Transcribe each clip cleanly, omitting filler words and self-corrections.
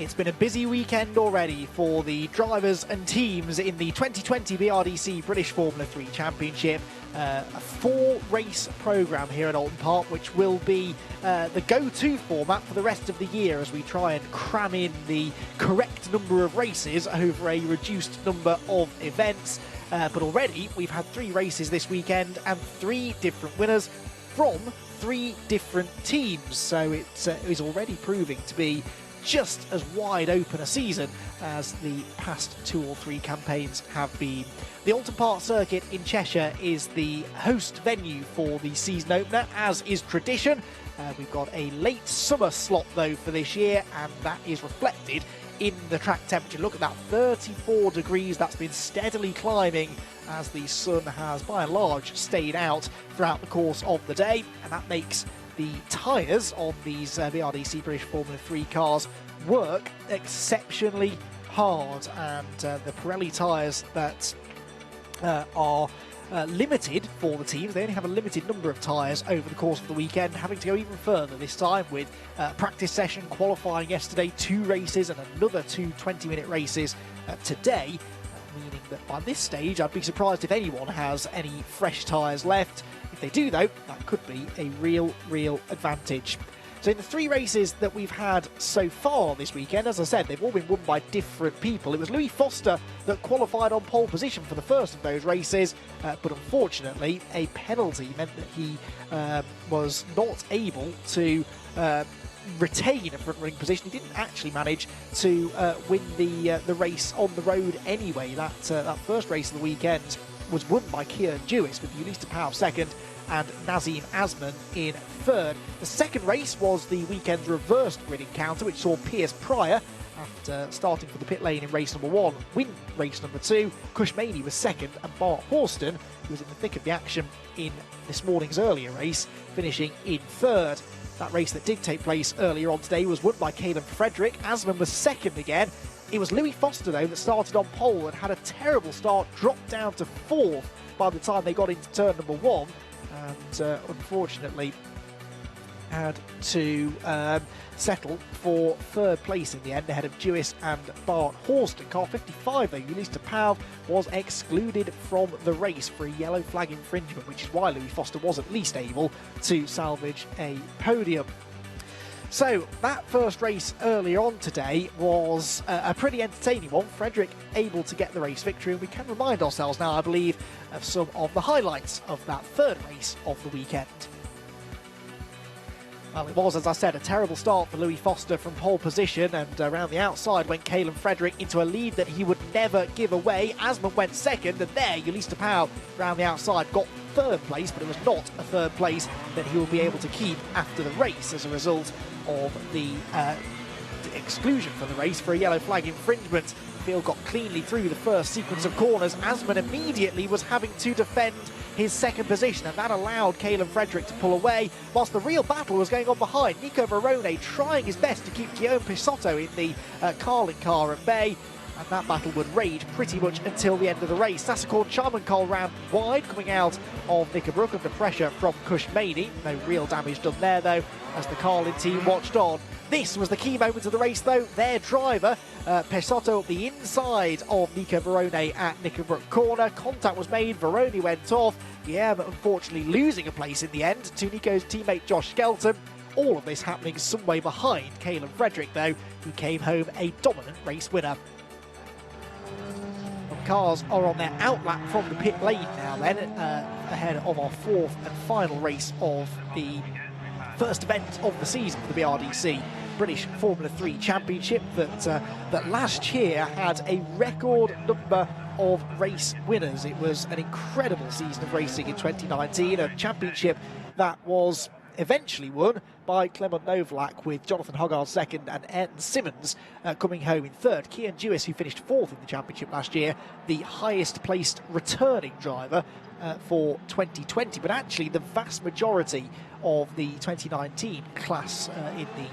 It's been a busy weekend already for the drivers and teams in the 2020 BRDC British Formula 3 Championship. A 4-race programme here at Oulton Park, which will be the go-to format for the rest of the year as we try and cram in the correct number of races over a reduced number of events. But already we've had 3 races this weekend and 3 different winners from 3 different teams. So it is already proving to be just as wide open a season as the past 2 or 3 campaigns have been. The Oulton Park circuit in Cheshire is the host venue for the season opener, as is tradition. We've got a late summer slot though for this year, and that is reflected in the track temperature. Look at that, 34 degrees. That's been steadily climbing as the sun has by and large stayed out throughout the course of the day, and that makes the tyres on these BRDC British Formula 3 cars work exceptionally hard, and the Pirelli tyres that are limited for the teams, they only have a limited number of tyres over the course of the weekend, having to go even further this time with practice session, qualifying yesterday, 2 races and another 2 20-minute races today, meaning that by this stage I'd be surprised if anyone has any fresh tyres left. If they do though, that could be a real advantage. So in the 3 races that we've had so far this weekend, as I said, they've all been won by different people. It was Louis Foster that qualified on pole position for the first of those races, but unfortunately a penalty meant that he was not able to retain a front running position. He didn't actually manage to win the race on the road anyway. That first race of the weekend was won by Kieran Jewis with Ulista Power second and Nazim Asman in third. The second race was the weekend's reversed grid encounter, which saw Piers Pryor, after starting for the pit lane in race number 1, win race number 2. Cush Maney was second, and Bart Horston, who was in the thick of the action in this morning's earlier race, finishing in third. That race that did take place earlier on today was won by Caleb Frederick. Asman was second again. It was Louis Foster, though, that started on pole and had a terrible start, dropped down to 4th by the time they got into turn number 1, and unfortunately had to settle for 3rd place in the end, ahead of Jewis and Bart Horston. Car 55, though, Ulista Power, was excluded from the race for a yellow flag infringement, which is why Louis Foster was at least able to salvage a podium. So that first race earlier on today was a pretty entertaining one. Frederick able to get the race victory, and we can remind ourselves now, I believe, of some of the highlights of that 3rd race of the weekend. Well, it was, as I said, a terrible start for Louis Foster from pole position, and around the outside went Caleb Frederick into a lead that he would never give away. Asman went second, and there Ulista Power around the outside got 3rd place, but it was not a 3rd place that he will be able to keep after the race as a result of the exclusion from the race for a yellow flag infringement. Field got cleanly through the first sequence of corners. Asman immediately was having to defend his 2nd position, and that allowed Caleb Frederick to pull away, whilst the real battle was going on behind. Nico Verone trying his best to keep Guillaume Pissotto in the Carlin car at bay, and that battle would rage pretty much until the end of the race. Sassakorn Charmancol ran wide, coming out of Knickerbrook under pressure from Cush Maney. No real damage done there, though, as the Carlin team watched on. This was the key moment of the race, though. Their driver, Pessotto, up the inside of Nico Verone at Knickerbrook corner. Contact was made, Verone went off. Guillaume, unfortunately, losing a place in the end to Nico's teammate Josh Skelton. All of this happening some way behind Caleb Frederick, though, who came home a dominant race winner. Cars are on their outlap from the pit lane now then, ahead of our 4th and final race of the first event of the season for the BRDC British Formula 3 Championship that last year had a record number of race winners. It was an incredible season of racing in 2019, a championship that was eventually won by Clement Novalak, with Jonathan Hoggard second and Ayrton Simmons coming home in 3rd. Kieran Jewis, who finished 4th in the championship last year, the highest placed returning driver for 2020, but actually the vast majority of the 2019 class in the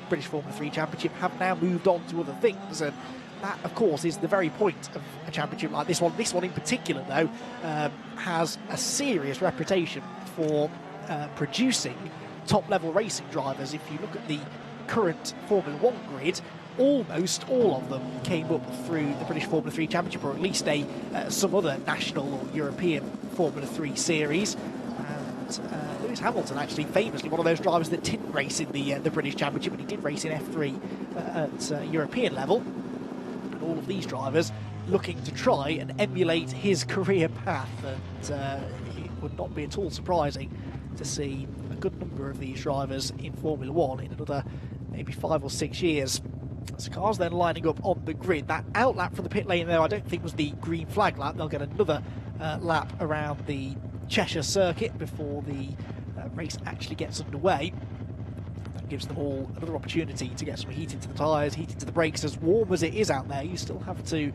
British Formula 3 Championship have now moved on to other things, and that, of course, is the very point of a championship like this one. This one in particular, though, has a serious reputation for producing top-level racing drivers. If you look at the current Formula 1 grid, almost all of them came up through the British Formula 3 Championship, or at least some other national or European Formula 3 series. And Lewis Hamilton, actually famously one of those drivers that didn't race in the British Championship, but he did race in F3 at European level. And all of these drivers looking to try and emulate his career path, and it would not be at all surprising to see a good number of these drivers in Formula 1 in another maybe 5 or 6 years. So cars then lining up on the grid. That outlap from the pit lane there I don't think was the green flag lap. They'll get another lap around the Cheshire circuit before the race actually gets underway. That gives them all another opportunity to get some heat into the tyres, heat into the brakes. As warm as it is out there, you still have to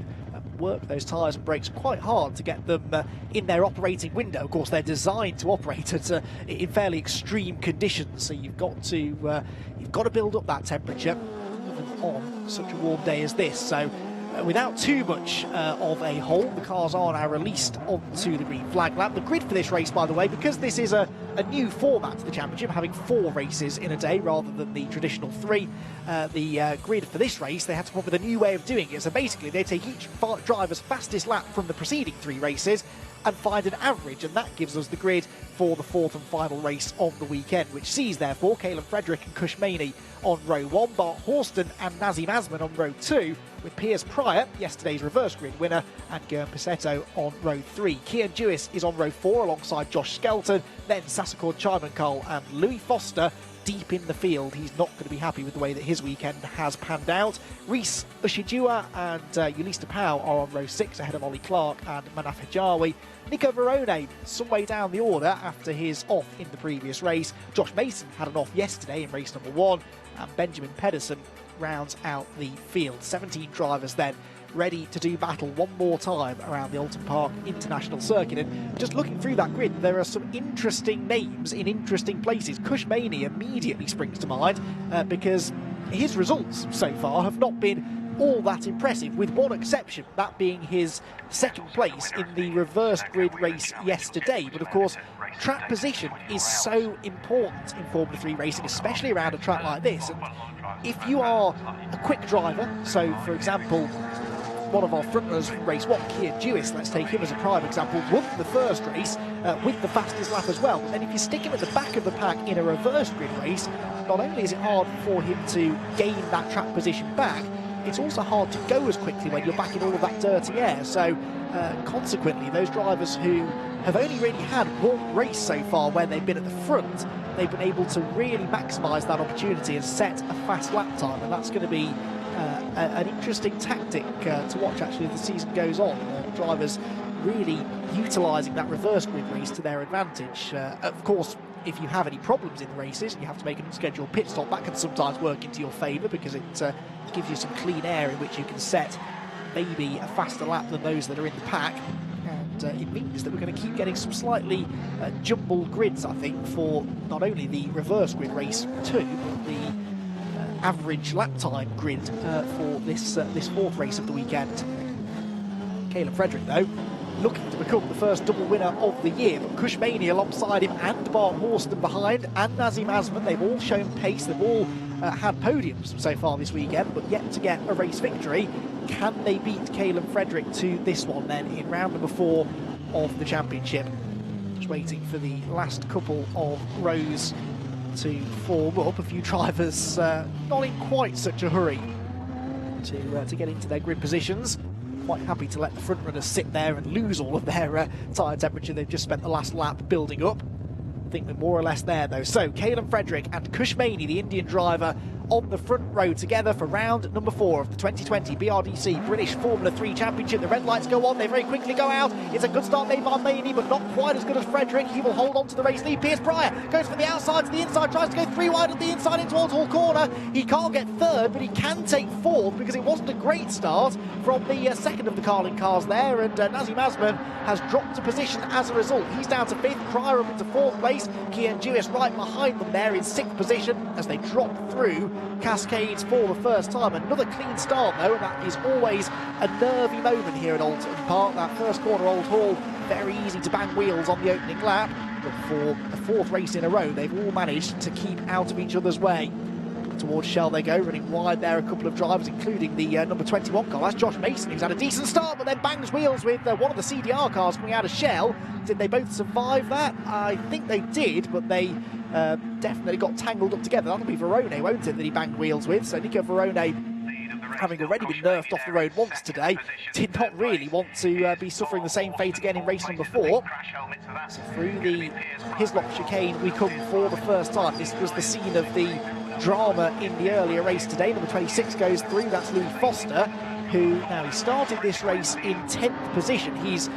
work those tyres and brakes quite hard to get them in their operating window. Of course, they're designed to operate at in fairly extreme conditions, so you've got to build up that temperature even on such a warm day as this. So without too much of a hold, the cars are now released onto the green flag lap. The grid for this race, by the way, because this is a new format to the championship, having 4 races in a day rather than the traditional 3, the grid for this race, they had to come up with a new way of doing it. So basically, they take each driver's fastest lap from the preceding 3 races and find an average, and that gives us the grid for the 4th and final race of the weekend, which sees, therefore, Caleb Frederick and Cush Maney on row 1, Bart Horston and Nazim Azman on row 2, with Piers Pryor, yesterday's reverse grid winner, and Guillaume Pissetto on row 3. Kian Dewis is on row 4 alongside Josh Skelton, then Sasakor Chimankal and Louis Foster deep in the field. He's not going to be happy with the way that his weekend has panned out. Reese Ushijua and Ulista Pau are on row 6 ahead of Ollie Clark and Manaf Hijawi. Nico Verone some way down the order after his off in the previous race. Josh Mason had an off yesterday in race number 1, and Benjamin Pedersen rounds out the field. 17 drivers then ready to do battle one more time around the Oulton Park International Circuit. And just looking through that grid, there are some interesting names in interesting places. Cush Maney immediately springs to mind because his results so far have not been all that impressive, with one exception, that being his 2nd place in the reverse grid race yesterday. But of course, track position is so important in Formula 3 racing, especially around a track like this. And if you are a quick driver, so for example, one of our frontrunners from race 1, Kian Dewis, let's take him as a prime example, won the first race with the fastest lap as well. But then if you stick him at the back of the pack in a reverse grid race, not only is it hard for him to gain that track position back, it's also hard to go as quickly when you're back in all of that dirty air. So consequently, those drivers who have only really had one race so far where they've been at the front, they've been able to really maximise that opportunity and set a fast lap time, and that's going to be an interesting tactic to watch actually as the season goes on. Drivers really utilising that reverse grid race to their advantage. Of course, if you have any problems in the races and you have to make an unscheduled pit stop, that can sometimes work into your favour because it gives you some clean air in which you can set maybe a faster lap than those that are in the pack. And it means that we're going to keep getting some slightly jumbled grids, I think, for not only the reverse grid race 2, but the average lap time grid for this 4th race of the weekend. Caleb Frederick, though, looking to become the first double winner of the year, but Cush Maney alongside him and Bart Horston behind, and Nazim Azman, they've all shown pace, they've all had podiums so far this weekend, but yet to get a race victory. Can they beat Caleb Frederick to this one then in round number 4 of the championship? Just waiting for the last couple of rows to form up. A few drivers not in quite such a hurry to get into their grid positions. Quite happy to let the front runners sit there and lose all of their tyre temperature they've just spent the last lap building up. I think we're more or less there though. So Caleb Frederick and Cush Maney, the Indian driver, on the front row together for round number 4 of the 2020 BRDC British Formula 3 Championship. The red lights go on, they very quickly go out. It's a good start made by Maney, but not quite as good as Frederick. He will hold on to the race lead. Piers Pryor goes from the outside to the inside, tries to go 3 wide at the inside into Old Hall corner. He can't get 3rd, but he can take 4th because it wasn't a great start from the 2nd of the Carling cars there, and Nazim Azman has dropped a position as a result. He's down to 5th, Pryor up into 4th place, Kian Dewis right behind them there in 6th position as they drop through Cascades for the first time. Another clean start though, and that is always a nervy moment here at Oulton Park. That first corner, Old Hall, very easy to bang wheels on the opening lap, but for the 4th race in a row they've all managed to keep out of each other's way. towards Shell they go, running wide there, a couple of drivers, including the number 21 car. That's Josh Mason, who's had a decent start, but then bangs wheels with one of the CDR cars coming out of Shell. Did they both survive that? I think they did, but they definitely got tangled up together. That'll be Verone, won't it, that he banged wheels with? So Nico Verone, having already been nerfed off the road once today, did not really want to be suffering the same fate again in race number 4. So through the Hislop chicane we come for the first time. This was the scene of the drama in the earlier race today. Number 26 goes through, that's Louis Foster, who now he started this race in 10th position. He's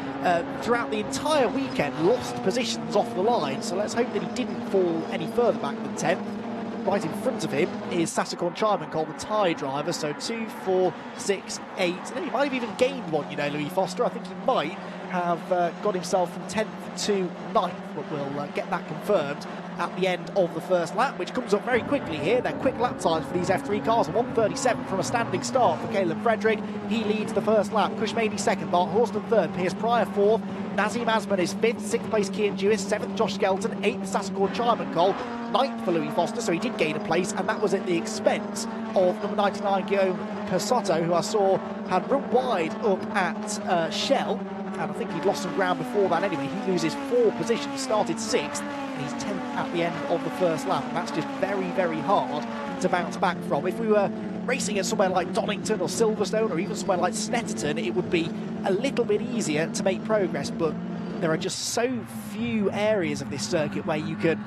throughout the entire weekend lost positions off the line, so let's hope that he didn't fall any further back than 10th. Right in front of him is Sasakon Charman, called the tie driver, so 2, 4, 6, 8, and then he might have even gained one, you know, Louis Foster. I think he might have got himself from 10th to 9th, but we'll get that confirmed at the end of the first lap, which comes up very quickly here. They're quick lap times for these F3 cars, 1:37 from a standing start for Caleb Frederick. He leads the first lap, Cushmaney second, Bart Horston third, Piers Pryor fourth, Nazim Asman is fifth, sixth place Kian Dewis, seventh Josh Skelton, eighth Sasakon Charman Cole, ninth for Louis Foster, so he did gain a place, and that was at the expense of number 99 Guillaume Persotto, who I saw had run wide up at Shell, and I think he'd lost some ground before that anyway. He loses 4 positions, started 6th, and he's 10th at the end of the first lap, and that's just very, very hard to bounce back from. If we were racing at somewhere like Donington or Silverstone or even somewhere like Snetterton, it would be a little bit easier to make progress, but there are just so few areas of this circuit where you could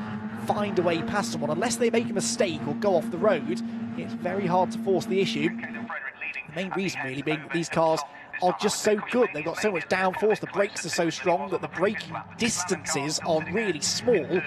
find a way past someone. Unless they make a mistake or go off the road, it's very hard to force the issue. The main reason really being that these cars are just so good. They've got so much downforce, the brakes are so strong that the braking distances are really small, and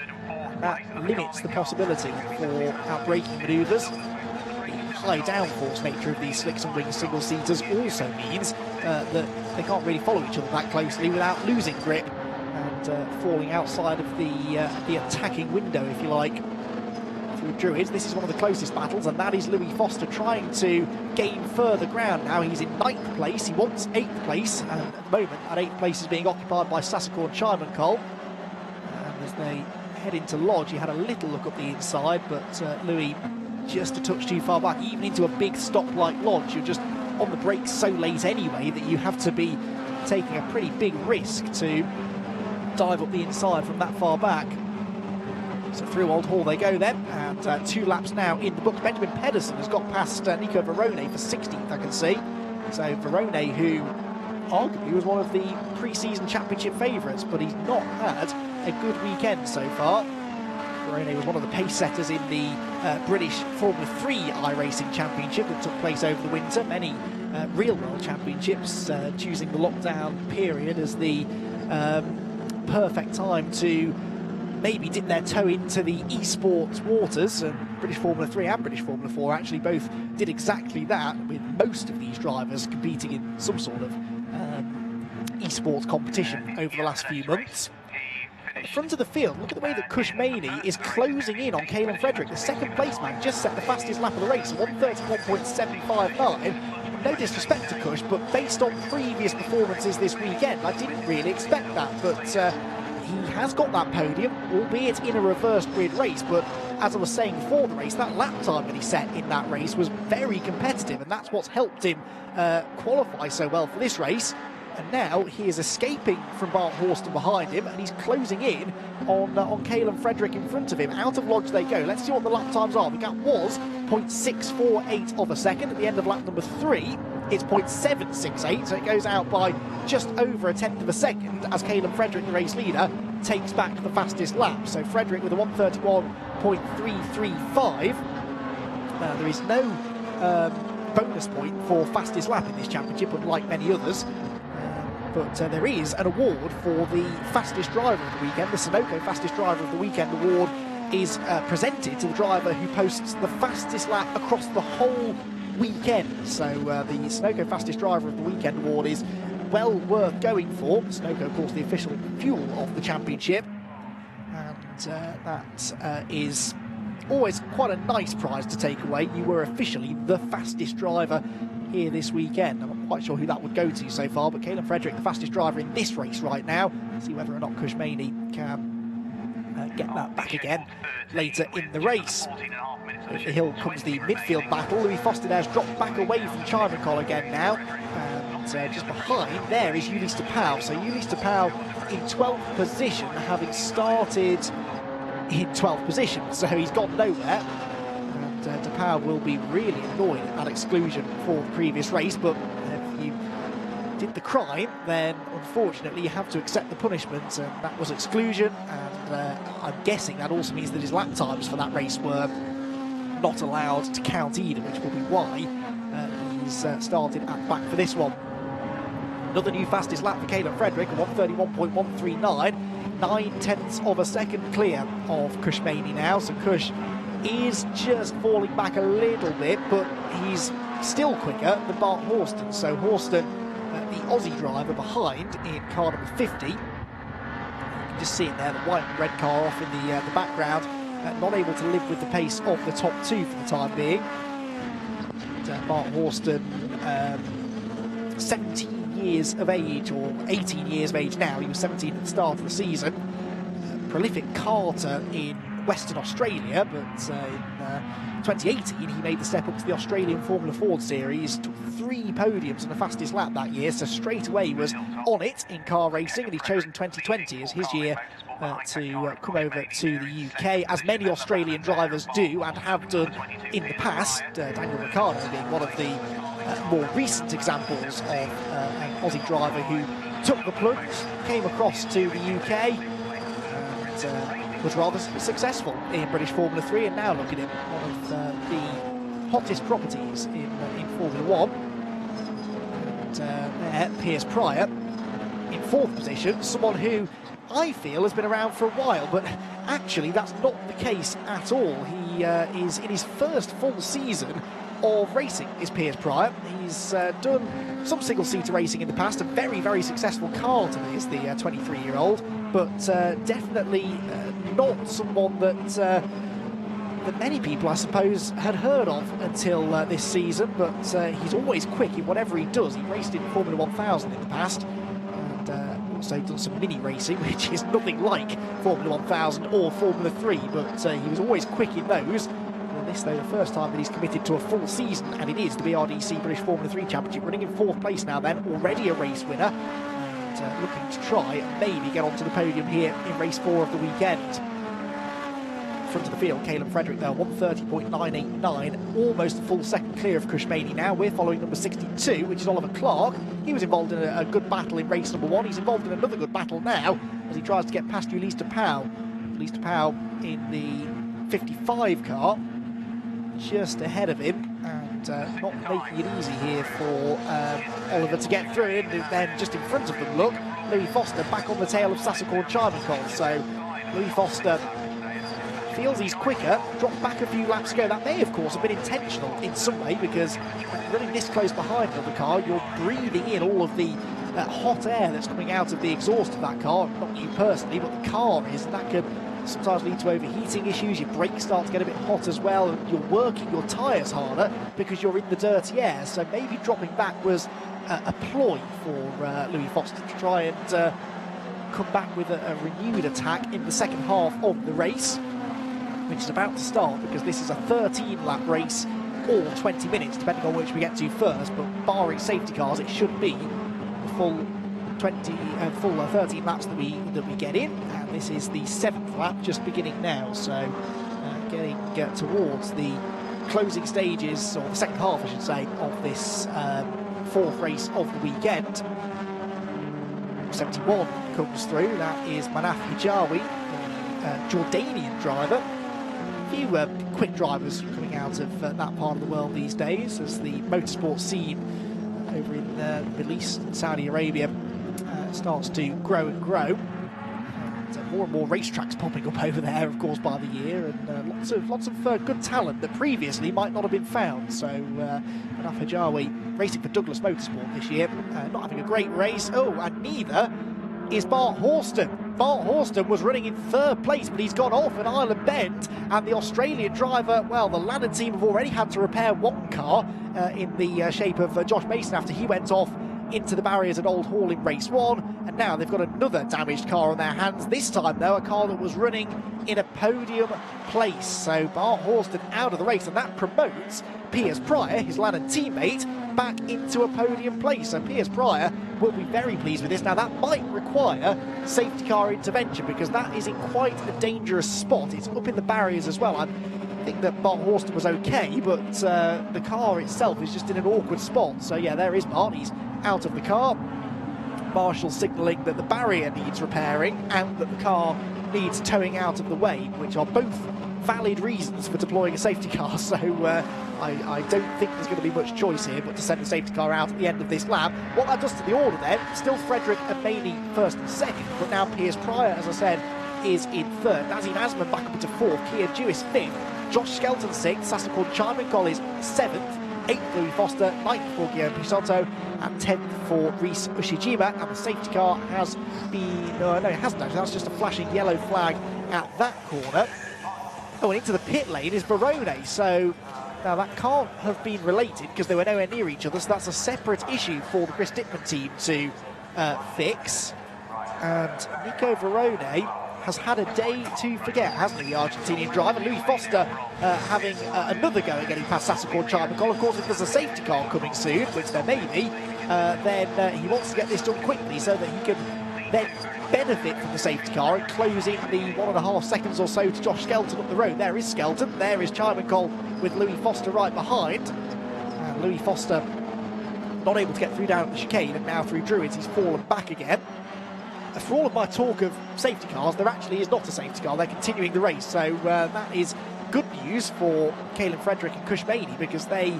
that limits the possibility for out-braking manoeuvres. The high downforce nature of these slicks and wing single-seaters also means that they can't really follow each other that closely without losing grip and falling outside of the attacking window, if you like. Through Druids, this is one of the closest battles, and that is Louis Foster trying to gain further ground. Now he's in 9th place, he wants 8th place, and at the moment that 8th place is being occupied by Sasakon Charman Cole. And as they head into Lodge, he had a little look up the inside, but Louis just a touch too far back. Even into a big stop like Lodge, you're just on the brakes so late anyway that you have to be taking a pretty big risk to dive up the inside from that far back. So through Old Hall they go then, and 2 laps now in the books. Benjamin Pedersen has got past Nico Verone for 16th, I can see. So Verone, who arguably was one of the pre-season championship favourites, but he's not had a good weekend so far. Verone was one of the pace setters in the British Formula 3 iRacing Championship that took place over the winter. Many real-world championships choosing the lockdown period as the perfect time to maybe dip their toe into the esports waters, and British Formula 3 and British Formula 4 actually both did exactly that, with most of these drivers competing in some sort of esports competition over the last few months. At the front of the field, look at the way that Cushmaney is closing in on Caleb Frederick. The second place man just set the fastest lap of the race, 1:31.759. No disrespect to Cush, but based on previous performances this weekend, I didn't really expect that, but he has got that podium, albeit in a reverse grid race, but as I was saying before the race, that lap time that he set in that race was very competitive, and that's what's helped him qualify so well for this race. And now he is escaping from Bart Horston behind him, and he's closing in on Caleb Frederick in front of him. Out of Lodge they go. Let's see what the lap times are. The gap was 0.648 of a second. At the end of lap number 3, it's 0.768, so it goes out by just over a tenth of a second as Caleb Frederick, the race leader, takes back the fastest lap. So Frederick with a 1:31.335. There is no bonus point for fastest lap in this championship, unlike many others. But there is an award for the fastest driver of the weekend. The Sunoco Fastest Driver of the Weekend award is presented to the driver who posts the fastest lap across the whole weekend. So the Sunoco Fastest Driver of the Weekend award is well worth going for. Sunoco, of course, the official fuel of the championship. And that is always quite a nice prize to take away. You were officially the fastest driver here this weekend. I'm not quite sure who that would go to so far, but Caleb Frederick, the fastest driver in this race right now. See whether or not Cushmaney can get that back again later in the race. Over the hill comes the midfield battle. Louis Foster there's dropped back away from Chimancol again now. And just behind there is Ulysse de Pauw. So Ulysse de Pauw in 12th position, having started in 12th position. So he's gone nowhere. And de Pauw will be really annoyed at exclusion for the previous race. But if you did the crime, then unfortunately you have to accept the punishment, and that was exclusion. And I'm guessing that also means that his lap times for that race were not allowed to count either, which will be why he's started at the back for this one. Another new fastest lap for Caleb Frederick, 1:31.139, 9/10 of a second clear of Cushmaney now. So Cush is just falling back a little bit, but he's still quicker than Bart Horston. So Horston, the Aussie driver, behind in car number 50. You can just see it there, the white and red car off in the background, not able to live with the pace of the top two for the time being. And, Bart Horston, 17 years of age, or 18 years of age now. He was 17 at the start of the season. Prolific karter in Western Australia, but in 2018 he made the step up to the Australian Formula Ford Series, took 3 podiums on the fastest lap that year, so straight away was on it in car racing, and he's chosen 2020 as his year to come over to the UK, as many Australian drivers do and have done in the past, Daniel Ricciardo being one of the more recent examples of an Aussie driver who took the plunge, came across to the UK and was rather successful in British Formula 3, and now look at him, one of the hottest properties in Formula 1. And there, Piers Pryor in 4th position, someone who I feel has been around for a while, but actually that's not the case at all. He is in his first full season of racing, is Piers Pryor. He's done some single-seater racing in the past, a very, very successful karter is the 23-year-old, but definitely not someone that many people, I suppose, had heard of until this season, but he's always quick in whatever he does. He raced in Formula 1000 in the past, and also done some mini racing, which is nothing like Formula 1000 or Formula 3, but he was always quick in those. This, though, the first time that he's committed to a full season, and it is the BRDC British Formula 3 Championship, running in 4th place now then, already a race winner, and looking to try and maybe get onto the podium here in race 4 of the weekend. Front of the field, Caleb Frederick there, 1:30.989, almost a full second clear of Cushmaney now. We're following number 62, which is Oliver Clark. He was involved in a good battle in race number 1. He's involved in another good battle now as he tries to get past Ulysse de Pauw. Ulysse de Pauw in the 55 car, just ahead of him, and not making it easy here for Oliver to get through. And then just in front of them, look, Louis Foster back on the tail of Sassacorn Chimancol. So Louis Foster feels he's quicker, dropped back a few laps ago. That may, of course, have been intentional in some way, because running this close behind another car, you're breathing in all of the hot air that's coming out of the exhaust of that car. Not you personally, but the car is, and that could sometimes lead to overheating issues. Your brakes start to get a bit hot as well, and you're working your tyres harder because you're in the dirty air. So maybe dropping back was a ploy for Louis Foster to try and come back with a renewed attack in the second half of the race, which is about to start, because this is a 13-lap race, or 20 minutes, depending on which we get to first. But barring safety cars, it should be the full 13 laps that we get in, and this is the 7th lap just beginning now, so getting towards the closing stages, or the second half I should say, of this 4th race of the weekend. 71 comes through, that is Manaf Hijawi, Jordanian driver. A few quick drivers coming out of that part of the world these days, as the motorsport scene over in the Middle East and Saudi Arabia starts to grow and grow. And more and more racetracks popping up over there, of course, by the year, and lots of good talent that previously might not have been found. So Manaf Hijawi racing for Douglas Motorsport this year, not having a great race. Oh, and neither is Bart Horston. Bart Horston was running in 3rd place, but he's gone off at Island Bend, and the Australian driver, well, the Ladder team have already had to repair one car in the shape of Josh Mason after he went off into the barriers at Old Hall in race 1, and now they've got another damaged car on their hands, this time though a car that was running in a podium place. So Bart Horston out of the race, and that promotes Piers Pryor, his Lannan teammate, back into a podium place. So Piers Pryor will be very pleased with this. Now that might require safety car intervention, because that is in quite a dangerous spot. It's up in the barriers as well. I think that Bart Horston was okay, but the car itself is just in an awkward spot. So yeah, there is Bart, he's out of the car. Marshall signalling that the barrier needs repairing and that the car needs towing out of the way, which are both valid reasons for deploying a safety car. So I don't think there's going to be much choice here but to send the safety car out at the end of this lap. What that does to the order then, still Frederick and Maney first and second, but now Piers Pryor, as I said, is in third. Nazim Asman back up into fourth, Keir Jewis fifth, Josh Skelton sixth, Sasakon Chimancol is seventh, 8th Louis Foster, 9th for Guillaume Pissotto, and 10th for Rhys Ushijima. And the safety car has been, no it hasn't actually, that's just a flashing yellow flag at that corner. Oh, and into the pit lane is Barone, so now that can't have been related because they were nowhere near each other, so that's a separate issue for the Chris Dickman team to fix. And Nico Barone has had a day to forget, hasn't he, the Argentinian driver? Louis Foster having another go at getting past Sasakon Chimancol. Of course, if there's a safety car coming soon, which there may be, then he wants to get this done quickly so that he can then benefit from the safety car and closing the 1.5 seconds or so to Josh Skelton up the road. There is Skelton, there is Chimancol with Louis Foster right behind. And Louis Foster not able to get through down at the chicane, and now through Druids he's fallen back again. For all of my talk of safety cars, there actually is not a safety car. They're continuing the race, so that is good news for Caelan Frederick and Cush Maney, because they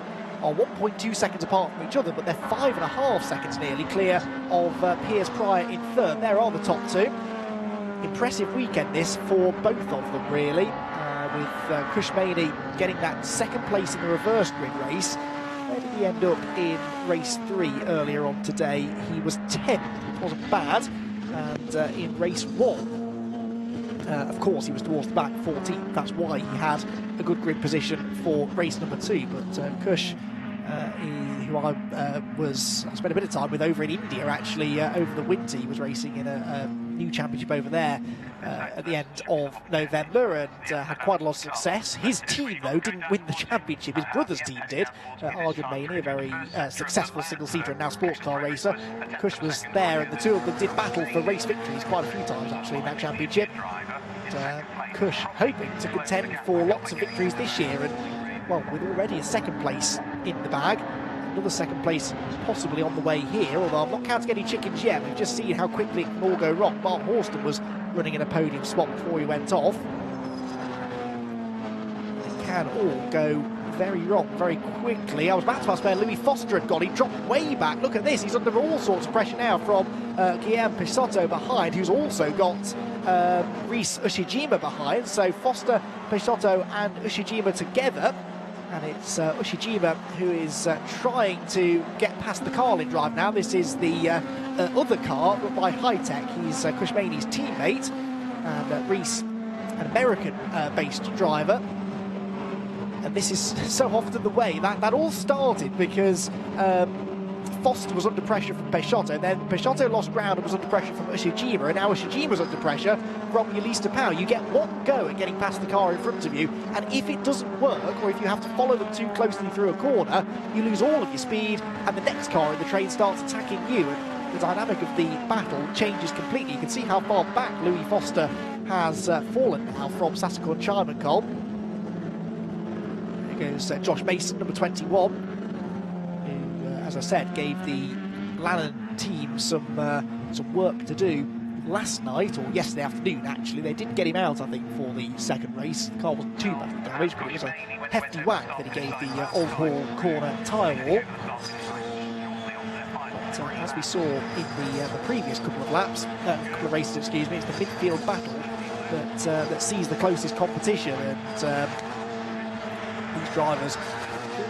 are 1.2 seconds apart from each other, but they're 5.5 seconds nearly clear of Piers Pryor in third. There are the top two. Impressive weekend this for both of them, really, with Cush Maney getting that second place in the reverse grid race. Where did he end up in race 3 earlier on today? He was 10th, which wasn't bad. And in race 1, of course, he was towards the back, 14th. That's why he had a good grid position for race number 2. But Cush, who I spent a bit of time with over in India, actually, over the winter. He was racing in a new championship over there at the end of November, and had quite a lot of success. His team, though, didn't win the championship. His brother's team did. Arjun Maney, a very successful single-seater and now sports car racer. Cush was there, and the two of them did battle for race victories quite a few times, actually, in that championship. Cush hoping to contend for lots of victories this year, and, well, with already a second place in the bag, another second place possibly on the way here, although I'm not counting any chickens yet. We've just seen how quickly it can all go wrong. Bart Horston was running in a podium spot before he went off. It can all go very wrong very quickly. I was about to ask where Louis Foster had gone. He dropped way back. Look at this. He's under all sorts of pressure now from Guillaume Pissotto behind, who's also got Rhys Ushijima behind. So Foster, Pissotto and Ushijima together. And it's Ushijima who is trying to get past the Carlin drive now. This is the other car run by High-Tech. He's Cush Maney's teammate, and Rhys, an American-based driver. And this is so often the way. That all started because Foster was under pressure from Peixoto, then Peixoto lost ground and was under pressure from Ushijima, and now Ushijima's under pressure from Yulista Pau. You get one go at getting past the car in front of you, and if it doesn't work, or if you have to follow them too closely through a corner, you lose all of your speed, and the next car in the train starts attacking you, and the dynamic of the battle changes completely. You can see how far back Louis Foster has fallen now from Sasakon Chimancol. There goes Josh Mason, number 21. As I said, gave the Lannan team some work to do last night, or yesterday afternoon actually. They did get him out, I think, for the second race. The car wasn't too badly damaged, but it was a hefty whack that he gave the Old Hall corner tyre wall. But as we saw in the previous couple of races, excuse me, it's the midfield battle that sees the closest competition, and these drivers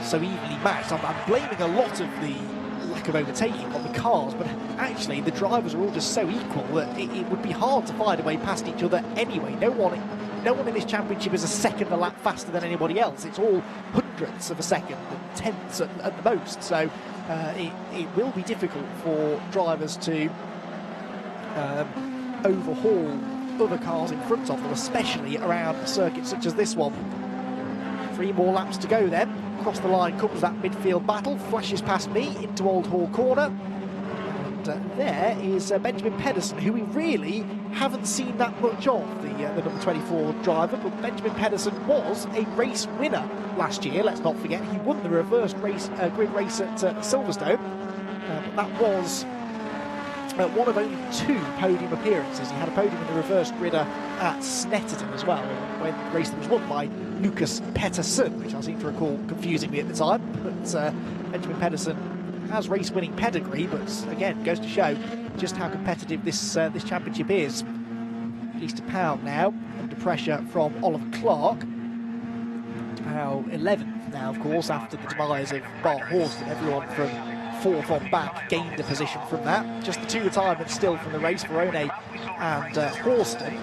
so evenly matched. I'm blaming a lot of the lack of overtaking on the cars, but actually the drivers are all just so equal that it would be hard to find a way past each other anyway. No one in this championship is a second a lap faster than anybody else. It's all hundredths of a second and tenths at the most. So it will be difficult for drivers to overhaul other cars in front of them, especially around circuits such as this one. 3 more laps to go then. Across the line comes that midfield battle, flashes past me into Old Hall Corner. And there is Benjamin Pedersen, who we really haven't seen that much of, the number 24 driver. But Benjamin Pedersen was a race winner last year, let's not forget. He won the reversed grid race at Silverstone, but that was one of only 2 podium appearances. He had a podium in the reversed gridder at Snetterton as well, when the race that was won by Lucas Pettersson, which I seem to recall confusing me at the time. But Benjamin Pedersen has race-winning pedigree, but again, goes to show just how competitive this championship is. Released to Powell now, under pressure from Oliver Clark. Powell 11th now, of course, after the demise of Bart Horston. Everyone from 4th on back gained a position from that. Just the 2 retirements still from the race, Verone and Horston.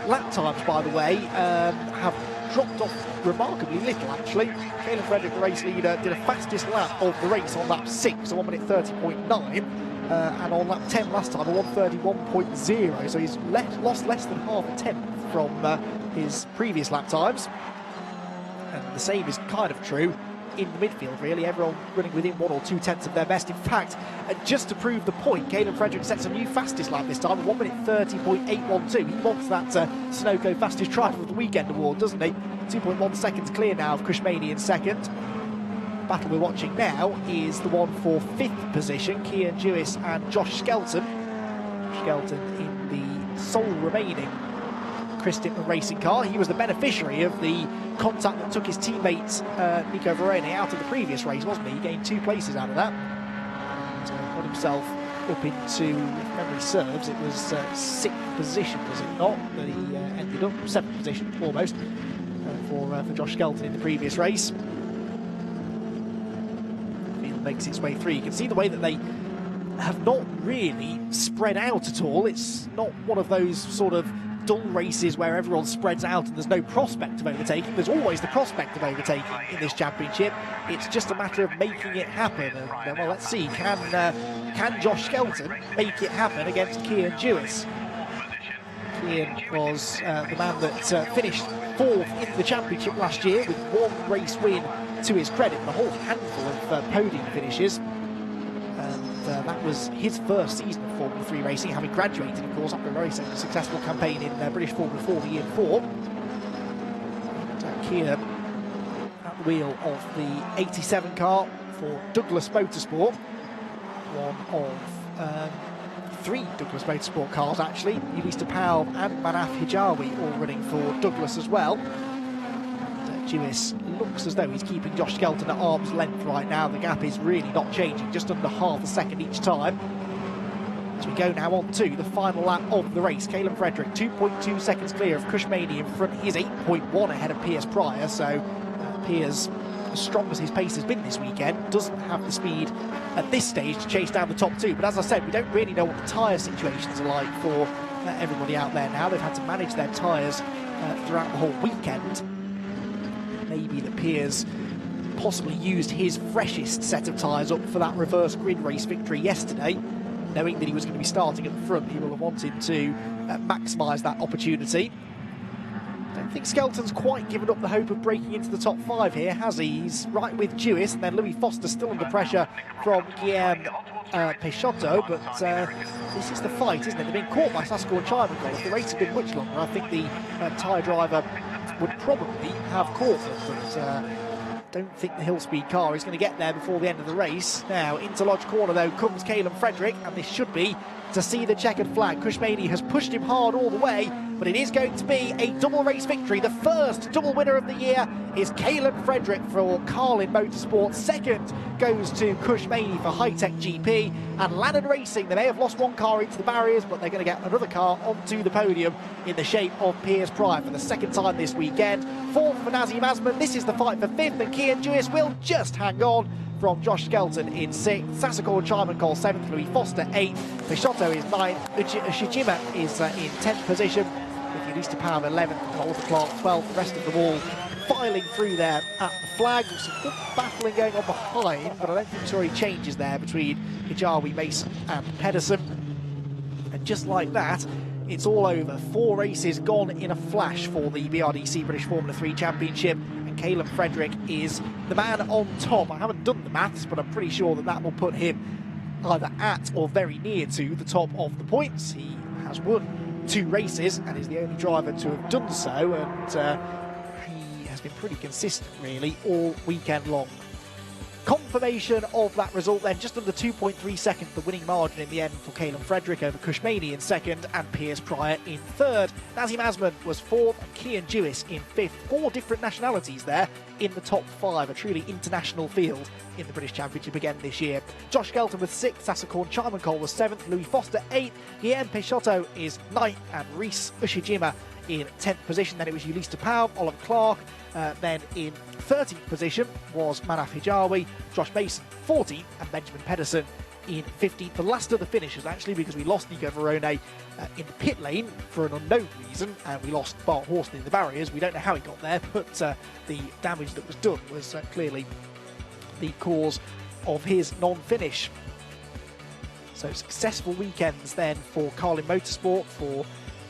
Lap times, by the way, have dropped off remarkably little, actually. Caleb Frederick, the race leader, did a fastest lap of the race on lap 6, so 1 minute 30.9, and on lap 10 last time, a 1:31.0, so he's lost less than half a tenth from his previous lap times. And the same is kind of true in the midfield, really. Everyone running within 1 or 2 tenths of their best. In fact, just to prove the point, Caleb Frederick sets a new fastest lap this time, 1 minute 30.812. He wants that Sunoco Fastest Driver of the Weekend award, doesn't he? 2.1 seconds clear now of Kushmani in second. Battle we're watching now is the one for 5th position, Kian Jewis and Josh Skelton. Skelton in the sole remaining Christian Racing car. He was the beneficiary of the contact that took his teammate Nico Verone out of the previous race, wasn't he? He gained 2 places out of that and got himself up into, if memory serves, it was 6th position, was it not? That he ended up 7th position almost for Josh Skelton in the previous race. Field makes its way through. You can see the way that they have not really spread out at all. It's not one of those sort of dull races where everyone spreads out and there's no prospect of overtaking. There's always the prospect of overtaking in this championship. It's just a matter of making it happen. And well, let's see, can Josh Skelton make it happen against Kian Jewis? Kian was the man that finished 4th in the championship last year with 1 race win to his credit and a whole handful of podium finishes. That was his first season of Formula 3 racing, having graduated, of course, after a very successful campaign in British Formula 4 the year before. Kia at the wheel of the 87 car for Douglas Motorsport, one of 3 Douglas Motorsport cars, actually. Ulista Powell and Manaf Hijawi all running for Douglas as well. Jewis looks as though he's keeping Josh Skelton at arm's length right now. The gap is really not changing, just under half a second each time. As we go now on to the final lap of the race, Caleb Frederick 2.2 seconds clear of Kushmani in front. He is 8.1 ahead of Piers Pryor, so Piers, as strong as his pace has been this weekend, doesn't have the speed at this stage to chase down the top 2. But as I said, we don't really know what the tyre situations are like for everybody out there now. They've had to manage their tyres throughout the whole weekend. Maybe that Piers possibly used his freshest set of tyres up for that reverse grid race victory yesterday. Knowing that he was going to be starting at the front, he will have wanted to maximise that opportunity. I don't think Skelton's quite given up the hope of breaking into the top 5 here, has he? He's right with Jewis, and then Louis Foster still under pressure from Guillaume Peixoto, but this is the fight, isn't it? They've been caught by Sasco and Chimengal. If the race had been much longer, I think the tyre driver would probably have caught them, but don't think the Hill Speed car is going to get there before the end of the race. Now, into Lodge Corner, though, comes Caleb Frederick, and this should be to see the checkered flag. Kushmani has pushed him hard all the way, but it is going to be a double race victory. The first double winner of the year is Caleb Frederick for Carlin Motorsport. Second goes to Kushmani for High Tech GP. And Lannon Racing, they may have lost 1 car into the barriers, but they're going to get another car onto the podium in the shape of Piers Pryor for the 2nd time this weekend. 4th for Nazim Asman. This is the fight for 5th, and Kian Jewis will just hang on from Josh Skelton in 6th, Sasako and Chimengal 7th, Louis Foster 8th, Peixoto is 9th, Shijima is in 10th position, with Ulista Power 11th, and Oliver Clark 12th, the rest of them all filing through there at the flag. There's some good battling going on behind, but I don't think there are any changes there between Hijawi, Mason and Pedersen. And just like that, it's all over. 4 races gone in a flash for the BRDC British Formula 3 Championship, and Caleb Frederick is the man on top. I haven't done the maths, but I'm pretty sure that that will put him either at or very near to the top of the points. He has won 2 races and is the only driver to have done so, and he has been pretty consistent really all weekend long. Confirmation of that result then, just under 2.3 seconds, the winning margin in the end for Caleb Frederick over Kushmani in second and Piers Pryor in third. Nazim Asman was fourth and Kian Jewis in fifth. 4 different nationalities there in the top 5, a truly international field in the British Championship again this year. Josh Skelton was 6th, Sassakorn Charman-Cole was 7th, Louis Foster 8th, Guilherme Peixoto is 9th, and Reese Ushijima in 10th position. Then it was Ulysse de Pauw, Oliver Clark. Then in 13th position was Manaf Hijawi, Josh Mason 14th, and Benjamin Pedersen in 15th. The last of the finishers, actually, because we lost Nico Verone in the pit lane for an unknown reason, and we lost Bart Horston in the barriers. We don't know how he got there, but the damage that was done was clearly the cause of his non-finish. So successful weekends then for Carlin Motorsport, for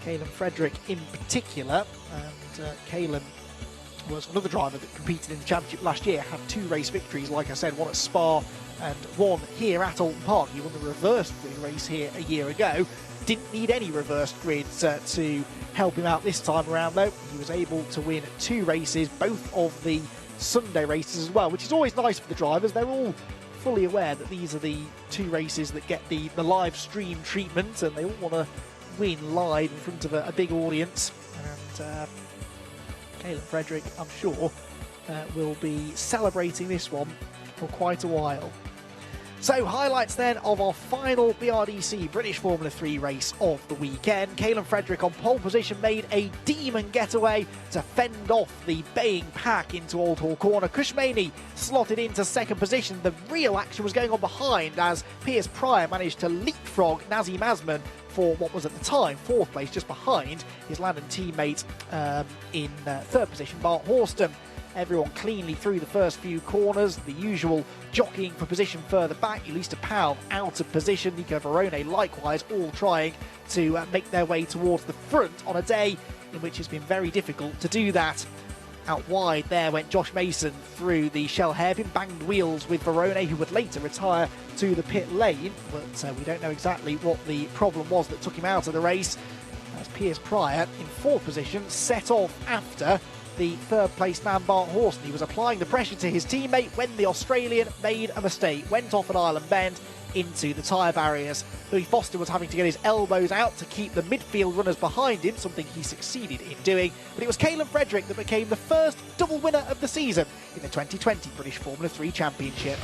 Caleb Frederick in particular, and Caleb was another driver that competed in the championship last year, had 2 race victories, like I said, one at Spa and one here at Oulton Park. He won the reversed grid race here a year ago. Didn't need any reversed grids to help him out this time around though. He was able to win 2 races, both of the Sunday races as well, which is always nice for the drivers. They're all fully aware that these are the 2 races that get the live stream treatment, and they all want to win live in front of a big audience. And Caleb Frederick, I'm sure, will be celebrating this one for quite a while. So, highlights then of our final BRDC British Formula 3 race of the weekend. Caleb Frederick on pole position made a demon getaway to fend off the baying pack into Old Hall Corner. Kushmani slotted into second position. The real action was going on behind as Piers Pryor managed to leapfrog Nazim Asman for what was at the time 4th place, just behind his Landon teammate in 3rd position, Bart Horston. Everyone cleanly through the first few corners, the usual jockeying for position further back. Ulysse de Pauw out of position, Nico Verone likewise, all trying to make their way towards the front on a day in which it's been very difficult to do that. Out wide there went Josh Mason through the shell hairpin, banged wheels with Verone, who would later retire to the pit lane, but we don't know exactly what the problem was that took him out of the race, as Piers Pryor in 4th position set off after the 3rd place man Bart Horston. He was applying the pressure to his teammate when the Australian made a mistake, went off an island bend into the tyre barriers. Louis Foster was having to get his elbows out to keep the midfield runners behind him, something he succeeded in doing, but it was Caleb Frederick that became the first double winner of the season in the 2020 British Formula 3 Championship.